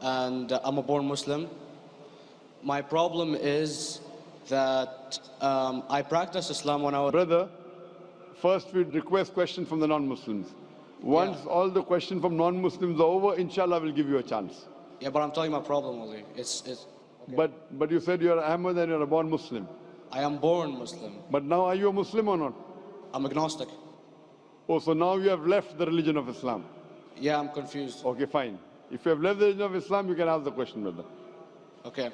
and I'm a born Muslim. My problem is that I practiced Islam when I was... Brother, first we request questions from the non-Muslims. Once all the questions from non-Muslims are over, inshallah, we'll give you a chance. Yeah, but I'm telling you my problem, Ali. Okay. But you said you're Ahmed and you're a born Muslim. I am born Muslim. But now are you a Muslim or not? I'm agnostic. Oh, so now you have left the religion of Islam. Yeah, I'm confused. Okay, fine. If you have left the religion of Islam, you can ask the question, brother. Okay.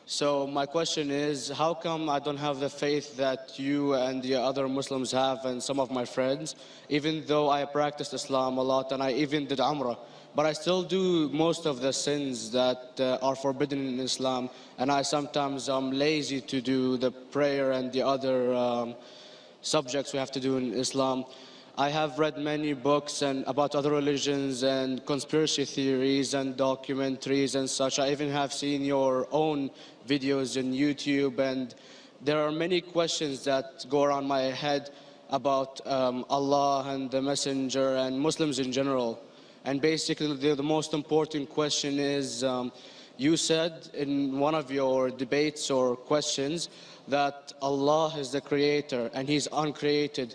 So my question is, how come I don't have the faith that you and the other Muslims have and some of my friends, even though I practiced Islam a lot and I even did Umrah, but I still do most of the sins that are forbidden in Islam, and I sometimes am lazy to do the prayer and the other subjects we have to do in Islam. I have read many books and about other religions and conspiracy theories and documentaries and such. I even have seen your own videos on YouTube, and there are many questions that go around my head about Allah and the Messenger and Muslims in general. And basically the most important question is, you said in one of your debates or questions that Allah is the creator and He's uncreated.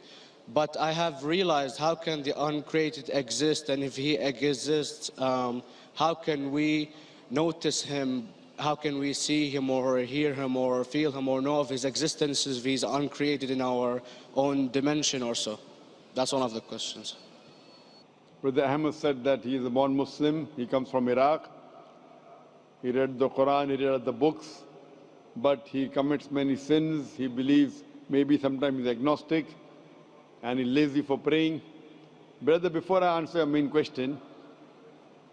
But I have realized, how can the uncreated exist? And if He exists, how can we notice Him? How can we see Him or hear Him or feel Him or know of His existence if He's uncreated in our own dimension or so? That's one of the questions. Brother Ahmed said that he is a born Muslim. He comes from Iraq. He read the Quran, he read the books, but he commits many sins. He believes maybe sometimes he's agnostic and he's lazy for praying. Brother, before I answer your main question,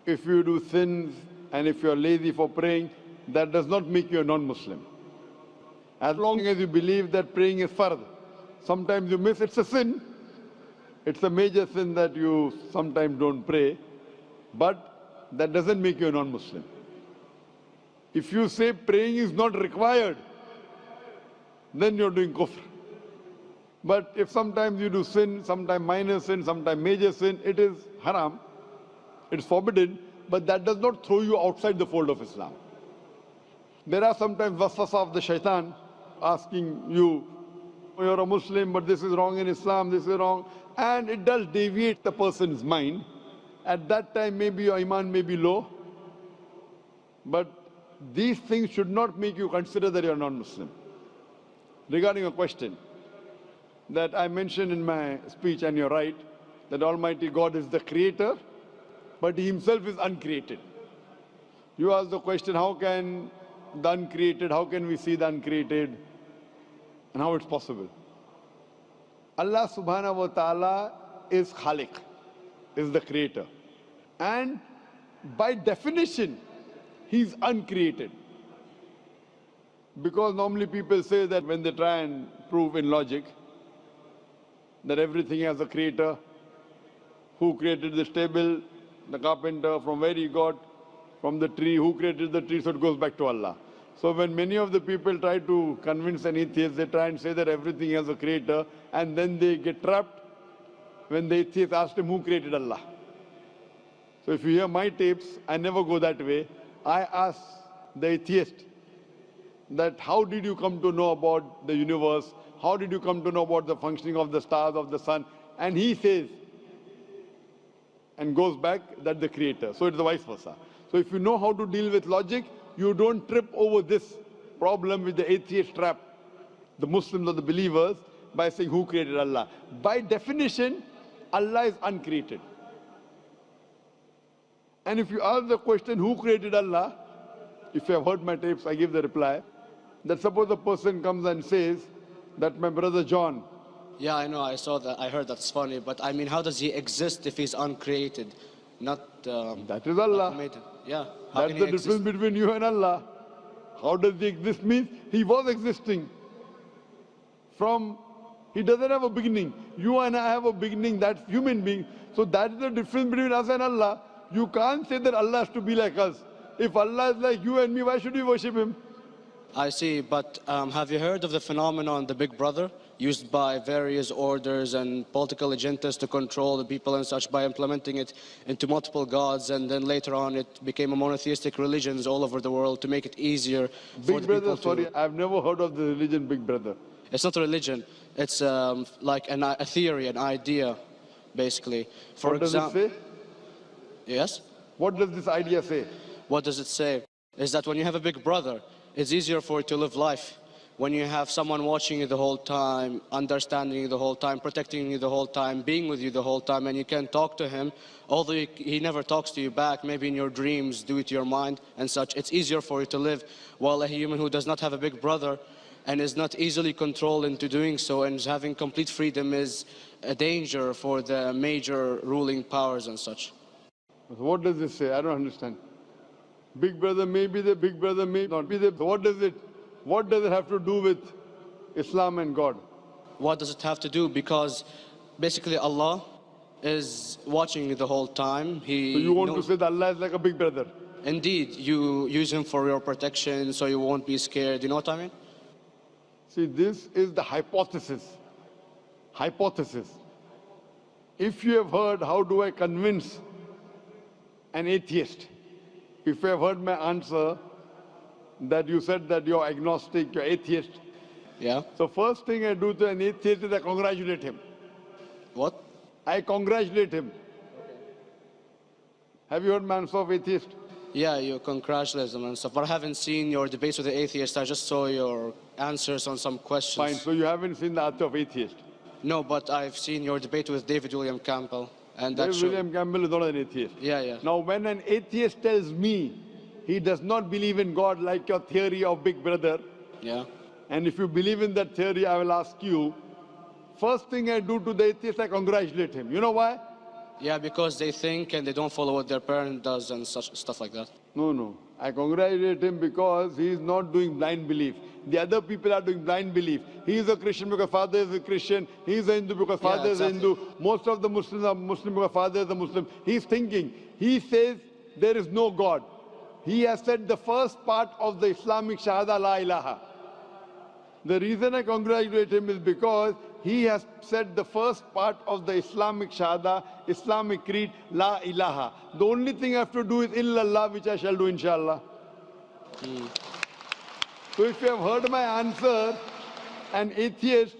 if you do sins and if you're lazy for praying, that does not make you a non-Muslim. As long as you believe that praying is fard, sometimes you miss, it's a sin. It's a major sin that you sometimes don't pray, but that doesn't make you a non-Muslim. If you say praying is not required, then you're doing kufr. But if sometimes you do sin, sometimes minor sin, sometimes major sin, it is haram, it's forbidden, but that does not throw you outside the fold of Islam. There are sometimes waswasa of the shaitan asking you, you're a Muslim, but this is wrong in Islam, this is wrong. And it does deviate the person's mind. At that time, maybe your iman may be low. But these things should not make you consider that you're non-Muslim. Regarding a question that I mentioned in my speech, and you're right, that Almighty God is the creator, but He Himself is uncreated. You ask the question, how can the uncreated, how can we see the uncreated, and how it's possible? Allah subhanahu wa ta'ala is Khaliq, is the creator. And by definition, He's uncreated. Because normally people say that when they try and prove in logic that everything has a creator, who created this table, the carpenter, from where he got, from the tree, who created the tree, so it goes back to Allah. So when many of the people try to convince an atheist, they try and say that everything has a creator, and then they get trapped when the atheist asked him who created Allah. So if you hear my tapes, I never go that way. I ask the atheist that how did you come to know about the universe? How did you come to know about the functioning of the stars, of the sun? And he says, and goes back, that the creator. So it's the vice versa. So if you know how to deal with logic, you don't trip over this problem with the atheist trap, the Muslims or the believers, by saying who created Allah. By definition, Allah is uncreated. And if you ask the question, who created Allah? If you have heard my tapes, I give the reply, that suppose a person comes and says that my brother John. Yeah, I know, I saw that, I heard that's funny, but I mean, how does he exist if he's uncreated? Not that is Allah. Yeah. That's the difference between you and Allah. How does he exist? Means he was existing. He doesn't have a beginning. You and I have a beginning, that's human being. So that is the difference between us and Allah. You can't say that Allah has to be like us. If Allah is like you and me, why should we worship Him? I see, but have you heard of the phenomenon, the Big Brother? used by various orders and political agendas to control the people and such by implementing it into multiple gods, and then later on it became a monotheistic religions all over the world to make it easier for Big the Brother, people to... sorry, I've never heard of the religion Big Brother. It's not a religion. It's like a theory, an idea, basically. For What does it say? Yes? What does this idea say? What does it say? Is that when you have a big brother, it's easier for you to live life. When you have someone watching you the whole time, understanding you the whole time, protecting you the whole time, being with you the whole time, and you can talk to him, although he never talks to you back, maybe in your dreams, due to your mind and such, it's easier for you to live. While a human who does not have a big brother and is not easily controlled into doing so and is having complete freedom is a danger for the major ruling powers and such. What does this say? I don't understand. Big Brother may be the Big Brother may not be the... What does it have to do with Islam and God? What does it have to do? Because basically Allah is watching you the whole time. So you want to say that Allah is like a big brother? Indeed, you use him for your protection so you won't be scared. You know what I mean? See, this is the hypothesis. Hypothesis. If you have heard, how do I convince an atheist? If you have heard my answer, that you said that you're agnostic, you're atheist. Yeah. So first thing I do to an atheist is I congratulate him. What? I congratulate him. Have you heard my answer of atheist? Yeah, you congratulate them and stuff. But I haven't seen your debates with the atheist. I just saw your answers on some questions. Fine, so you haven't seen the answer of atheist? No, but I've seen your debate with David William Campbell. And David William Campbell is not an atheist. Yeah, yeah. Now when an atheist tells me he does not believe in God like your theory of Big Brother, yeah, and if you believe in that theory, I will ask you, first thing I do to the atheist, I congratulate him. You know why? Yeah, because they think and they don't follow what their parent does and such stuff like that. No. I congratulate him because he is not doing blind belief. The other people are doing blind belief. He is a Christian because father is a Christian. He is a Hindu because father is a Hindu. Most of the Muslims are Muslim because father is a Muslim. He is thinking. He says there is no God. He has said the first part of the Islamic Shahada, La ilaha. The reason I congratulate him is because he has said the first part of the Islamic Shahada, Islamic Creed, La ilaha. The only thing I have to do is illallah, which I shall do inshallah. So if you have heard my answer, an atheist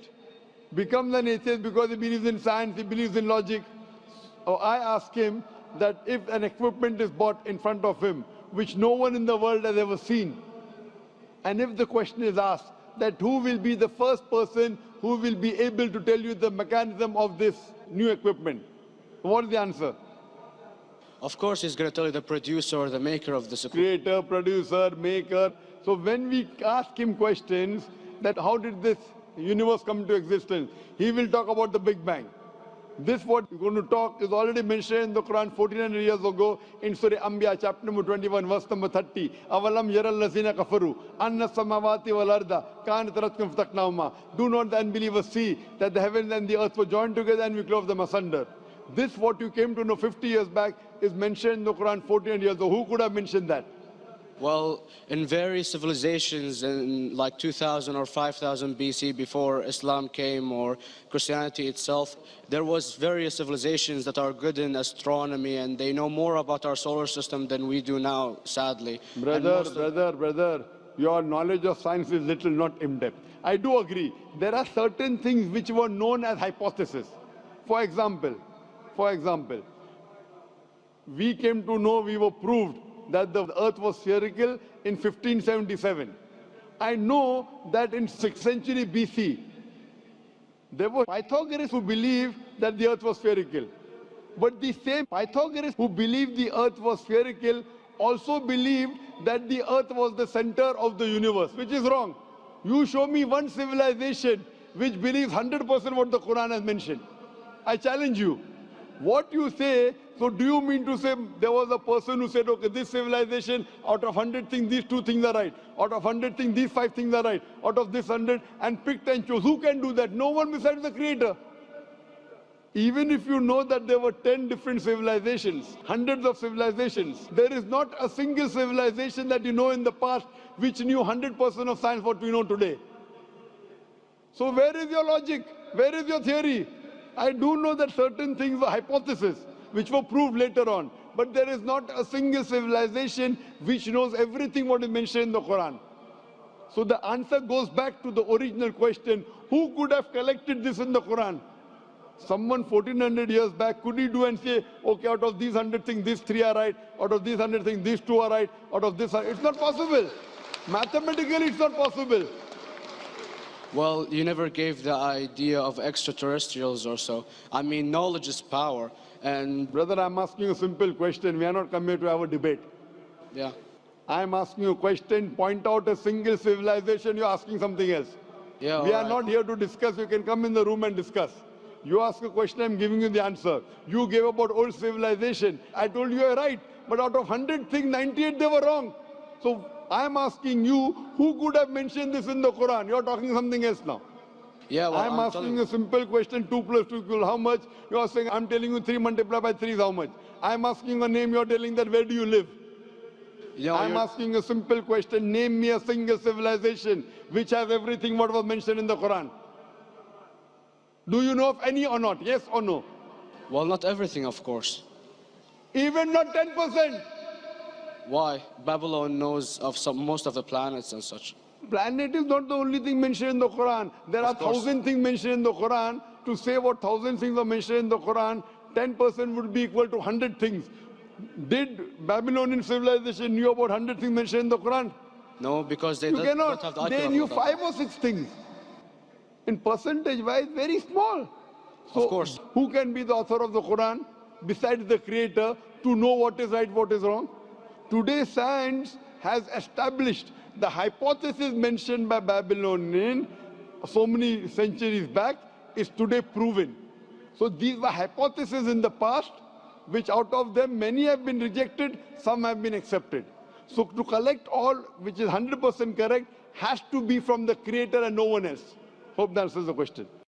becomes an atheist because he believes in science, he believes in logic. So I ask him that if an equipment is bought in front of him, which no one in the world has ever seen, and if the question is asked that who will be the first person who will be able to tell you the mechanism of this new equipment, what is the answer? Of course, he's going to tell you the producer or the maker of this equipment. Creator, producer, maker. So when we ask him questions that how did this universe come into existence, he will talk about the Big Bang. This what we're going to talk is already mentioned in the Quran 1400 years ago in Surah Anbiya chapter number 21 verse number 30. Avalam yaral lazina kafaru anna samawati wal arda kanat ratkum fataknahuma. Do not the unbelievers see that the heavens and the earth were joined together and we clove them asunder. This what you came to know 50 years back is mentioned in the Quran 1400 years ago. Who could have mentioned that? Well, in various civilizations in like 2000 or 5000 BC before Islam came or Christianity itself, there was various civilizations that are good in astronomy and they know more about our solar system than we do now, sadly. Brother, your knowledge of science is little, not in-depth. I do agree. There are certain things which were known as hypotheses. For example, we came to know, we were proved that the earth was spherical in 1577. I know that in 6th century BC, there were Pythagoreans who believed that the earth was spherical. But the same Pythagoreans who believed the earth was spherical also believed that the earth was the center of the universe, which is wrong. You show me one civilization which believes 100% what the Quran has mentioned. I challenge you. What you say, so do you mean to say there was a person who said, okay, this civilization, out of 100 things, these 2 things are right. Out of 100 things, these 5 things are right. Out of this 100, and picked and chose. Who can do that? No one besides the Creator. Even if you know that there were 10 different civilizations, hundreds of civilizations, there is not a single civilization that you know in the past which knew 100% of science what we know today. So where is your logic? Where is your theory? I do know that certain things were hypotheses, which were proved later on. But there is not a single civilization which knows everything what is mentioned in the Quran. So the answer goes back to the original question, who could have collected this in the Quran? Someone 1400 years back, could he do and say, okay, out of these 100 things, these 3 are right, out of these 100 things, these 2 are right, out of this are... It's not possible. Mathematically, it's not possible. Well, you never gave the idea of extraterrestrials or so. I mean, knowledge is power, and... Brother, I'm asking you a simple question. We are not come here to have a debate. Yeah. I'm asking you a question. Point out a single civilization. You're asking something else. Yeah, we are right. not here to discuss. You can come in the room and discuss. You ask a question, I'm giving you the answer. You gave about old civilization. I told you you're right. But out of 100 things, 98 they were wrong. So I'm asking you, who could have mentioned this in the Quran? You're talking something else now. Yeah, well, I'm asking a simple question, 2 plus 2 equal how much? You're saying, I'm telling you 3 multiplied by 3 is how much? I'm asking a name, you're telling that where do you live? Yeah, I'm asking a simple question, name me a single civilization which has everything what was mentioned in the Quran. Do you know of any or not? Yes or no? Well, not everything, of course. Even not 10%. Why? Babylon knows of most of the planets and such. Planet is not the only thing mentioned in the Quran. There are 1,000 things mentioned in the Quran. To say what 1,000 things are mentioned in the Quran, 10% would be equal to 100 things. Did Babylonian civilization knew about 100 things mentioned in the Quran? No, because they You don't cannot. have the They knew 5 or 6 things. In percentage wise, very small. So of course. Who can be the author of the Quran besides the creator to know what is right, what is wrong? Today science has established the hypothesis mentioned by Babylonian so many centuries back is today proven. So these were hypotheses in the past, which out of them many have been rejected, some have been accepted. So to collect all which is 100% correct has to be from the creator and no one else. Hope that answers the question.